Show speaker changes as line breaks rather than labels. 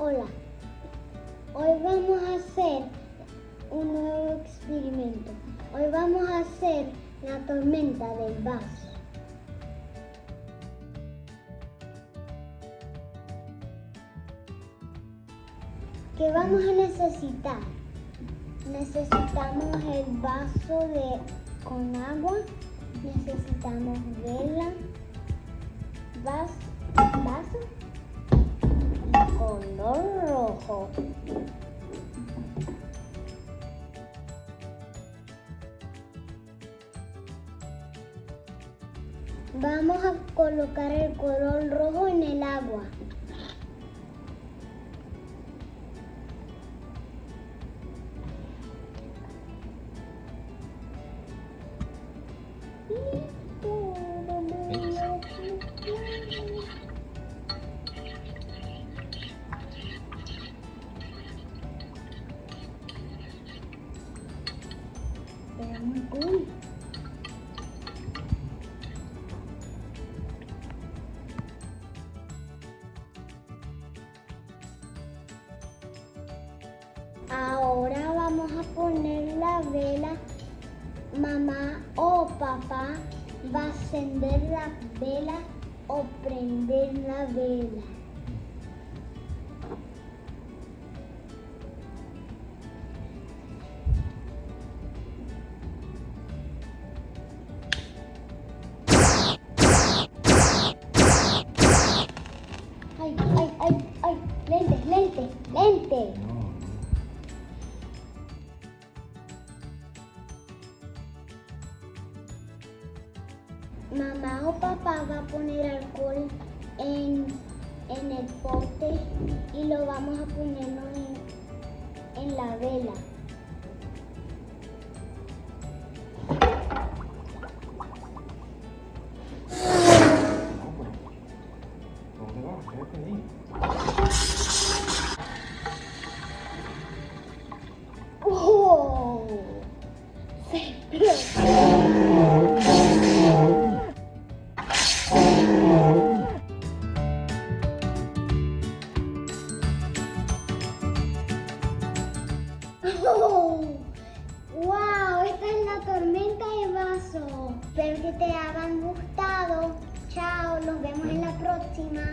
Hola, hoy vamos a hacer un nuevo experimento. Hoy vamos a hacer la tormenta del vaso. ¿Qué vamos a necesitar? Necesitamos el vaso con agua, necesitamos vela, vaso y color rojo. Vamos a colocar el color rojo en el agua. Era muy cool. Ahora vamos a poner la vela. Mamá o papá va a encender la vela o prender la vela. Ay, ay, ay, ay, lente. Mamá o papá va a poner alcohol en el pote y lo vamos a poner en la vela.
¿Dónde vas? Quédate ahí.
¡Oh! ¡Se explotó! ¡Oh! ¡Wow! Esta es la tormenta de vaso. Espero que te hayan gustado. Chao, nos vemos en la próxima.